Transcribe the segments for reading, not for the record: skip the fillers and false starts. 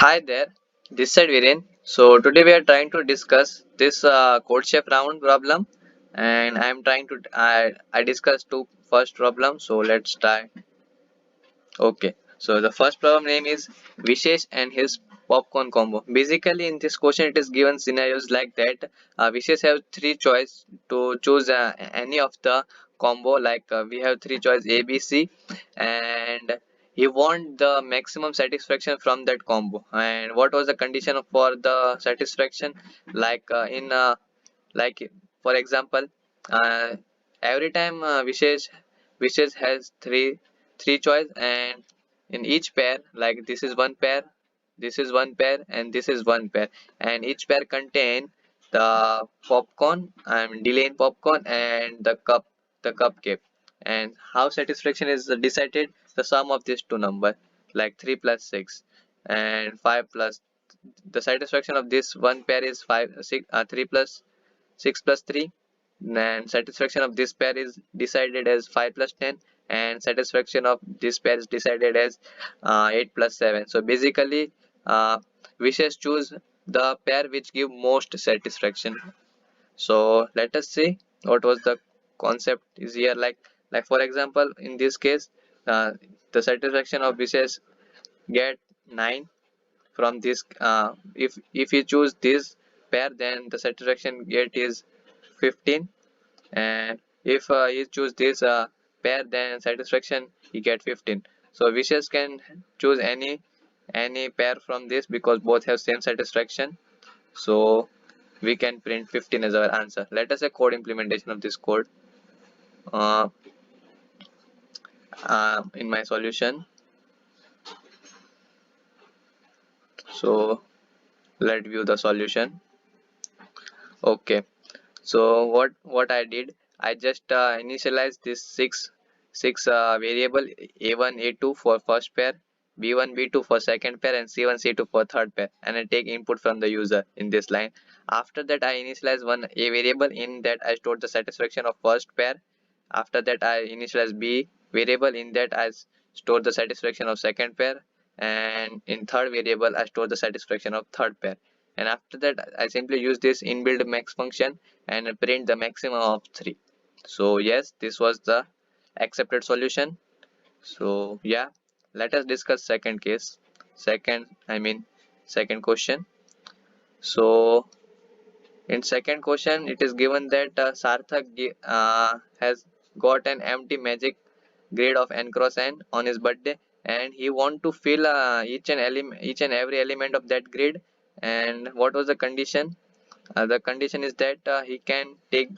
Hi there, this side Viren. So today we are trying to discuss this Codechef round problem, and I am trying to I discussed two first problem. So let's try. Okay, so the first problem name is Vishesh and his popcorn combo. Basically, in this question, it is given scenarios like that. Vishesh have three choice to choose any of the combo. Like we have three choice A, B, C, and he want the maximum satisfaction from that combo. And what was the condition for the satisfaction? Like like for example, uh, every time Vishesh has three choice, and in each pair, like this is one pair, this is one pair, and this is one pair, and each pair contain the popcorn, delay in popcorn, and the cupcake. And how satisfaction is decided? The sum of these two number, like 3 plus 6 and 5 plus, the satisfaction of this one pair is 3 plus 6 plus 3, and satisfaction of this pair is decided as 5 plus 10, and satisfaction of this pair is decided as 8 plus 7. So basically, wishes choose the pair which give most satisfaction. So let us see what was the concept is here. Like for example, in this case, the satisfaction of wishes get 9 from this. If you choose this pair, then the satisfaction get is 15, and if you choose this pair, then satisfaction you get 15. So wishes can choose any pair from this because both have same satisfaction. So we can print 15 as our answer. Let us say code implementation of this code uh, in my solution. So let's view the solution. Okay, so what I did, I just initialized this six variable a1 a2 for first pair, b1 b2 for second pair, and c1 c2 for third pair, and I take input from the user in this line. After that, I initialize one a variable, in that I stored the satisfaction of first pair. After that, I initialize b variable, in that I store the satisfaction of second pair, and in third variable I store the satisfaction of third pair. And after that, I simply use this inbuilt max function and print the maximum of 3. So yes, this was the accepted solution. So yeah, let us discuss second case. Second question. So in second question, it is given that Sarthak has got an empty magic grid of n cross n on his birthday, and he want to fill each and every element of that grid. And what was the condition? The condition is that he can take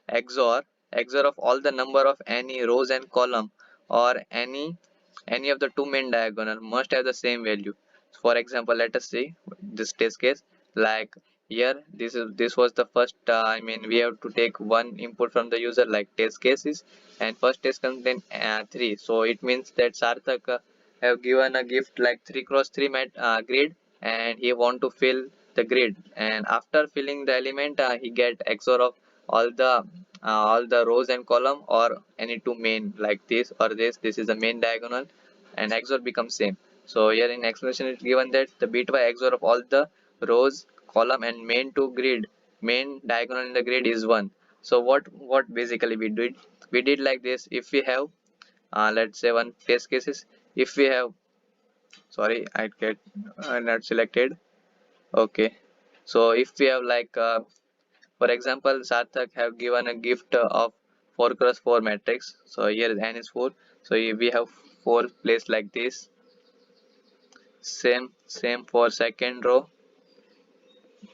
XOR of all the number of any rows and column, or any of the two main diagonal must have the same value. For example, let us see this test case. Like here, this was the first. We have to take one input from the user, like test cases, and first test contain 3. So it means that Sarthak have given a gift like 3 cross 3 grid, and he want to fill the grid. And after filling the element, he get XOR of all the rows and column, or any two main, like this or this is the main diagonal, and XOR becomes same. So here in explanation it's given that the bitwise XOR of all the rows, column, and main diagonal in the grid is 1. So what basically we did like this. If we have let's say one test cases, if we have, sorry, I get not selected. Okay, so if we have like for example, Sarthak have given a gift of 4 cross 4 matrix. So here n is 4. So we have 4 placed like this. Same for second row,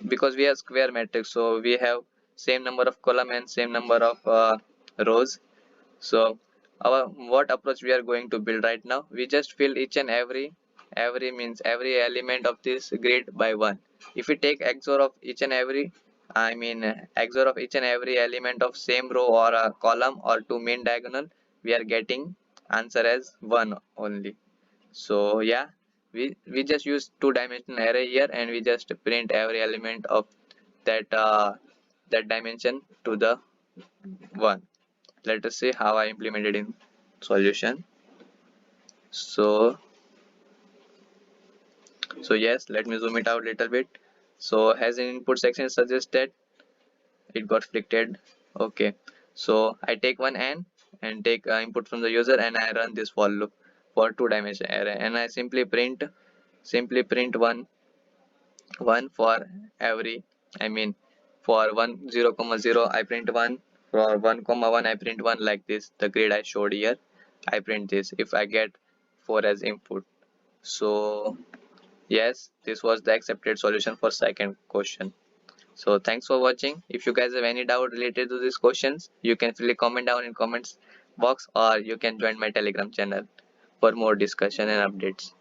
because we have square matrix. So we have same number of column and same number of rows. So our what approach we are going to build right now? We just fill each and every means every element of this grid by 1. If we take XOR of each and every, XOR of each and every element of same row or a column or two main diagonal, we are getting answer as 1 only. So yeah, we just use two-dimensional array here, and we just print every element of that dimension to the 1. Let us see how I implemented in solution. So So yes, let me zoom it out a little bit. So as in input section suggested, it got flicked. Okay, so I take one n and take input from the user, and I run this for loop for two-dimensional array, and I simply print one for every, I mean for 1 0 comma 0 I print 1, for 1 comma 1 I print 1, like this the grid I showed here. I print this if I get 4 as input. So yes, this was the accepted solution for second question. So thanks for watching. If you guys have any doubt related to these questions, you can freely comment down in comments box, or you can join my telegram channel for more discussion and updates.